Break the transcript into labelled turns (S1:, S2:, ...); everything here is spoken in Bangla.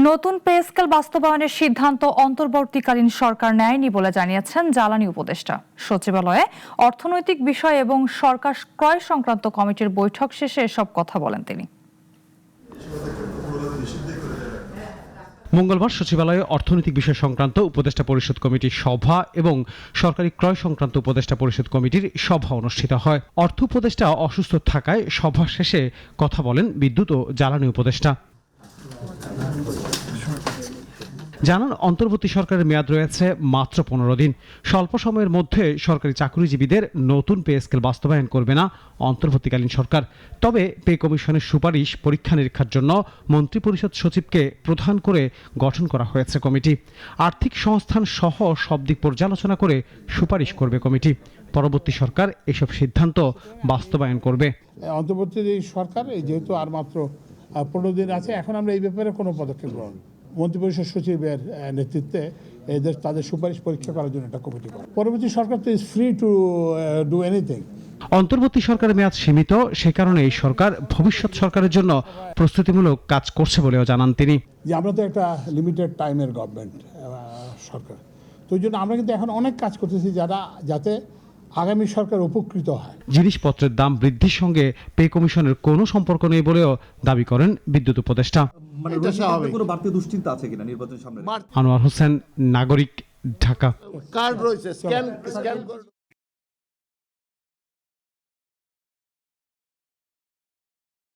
S1: নতুন পে স্কেল বাস্তবায়নের সিদ্ধান্ত অন্তর্বর্তীকালীন সরকার নেয়নি বলে জানিয়েছেন জ্বালানি উপদেষ্টা। সচিবালয়ে অর্থনৈতিক বিষয় এবং সরকার ক্রয় সংক্রান্ত কমিটির বৈঠক শেষে এসব কথা বলেন তিনি।
S2: মঙ্গলবার সচিবালয়ে অর্থনৈতিক বিষয় সংক্রান্ত উপদেষ্টা পরিষদ কমিটির সভা এবং সরকারি ক্রয় সংক্রান্ত উপদেষ্টা পরিষদ কমিটির সভা অনুষ্ঠিত হয়। অর্থ উপদেষ্টা অসুস্থ থাকায় সভা শেষে কথা বলেন বিদ্যুৎ ও জ্বালানি উপদেষ্টা। জানান, অন্তর্বর্তী সরকারের মেয়াদ রয়েছে মাত্র 15 দিন। স্বল্প সময়ের মধ্যে সরকারি চাকরিজীবীদের নতুন পে স্কেল বাস্তবায়ন করবে না অন্তর্বর্তীকালীন সরকার। তবে পে কমিশনের সুপারিশ পরীক্ষা নিরীক্ষার জন্য মন্ত্রিপরিষদ সচিবকে প্রধান করে গঠন করা হয়েছে কমিটি। আর্থিক সংস্থান সহ সব দিক পর্যালোচনা করে সুপারিশ করবে কমিটি। পরবর্তী সরকার এসব সিদ্ধান্ত বাস্তবায়ন করবে।
S3: অন্তর্বর্তী সরকার যেহেতু আর মাত্র 15 দিন আছে, এখন আমরা এই ব্যাপারে কোনো পদক্ষেপ গ্রহণ মন্ত্রিপরিষদ সচিবের নেতৃত্বে তাদের সুপারিশ পরীক্ষা করার জন্য একটা কমিটি করে। পরবর্তী সরকার তো is free to do anything.
S2: অন্তর্বর্তী সরকারের মেয়াদ সীমিত, সে কারণে এই সরকার ভবিষ্যৎ সরকারের জন্য প্রস্তুতিমূলক কাজ করছে বলেও জানান তিনি।
S3: যে আমরা তো একটা লিমিটেড টাইমের গভর্নমেন্ট সরকার, তো ওই জন্য আমরা কিন্তু এখন অনেক কাজ করতেছি যাতে আগামী সরকার উপকৃত হয়।
S2: জিনিসপত্রের দাম বৃদ্ধির সঙ্গে পে কমিশনের কোনো সম্পর্ক নেই বলেও দাবি করেন বিদ্যুৎ উপদেষ্টা।
S4: কোনো বাড়তি দুশ্চিন্তা আছে কিনা নির্বাচন সামনে?
S2: আনোয়ার হোসেন, নাগরিক, ঢাকা।
S5: কার্ড রয়েছে, স্ক্যান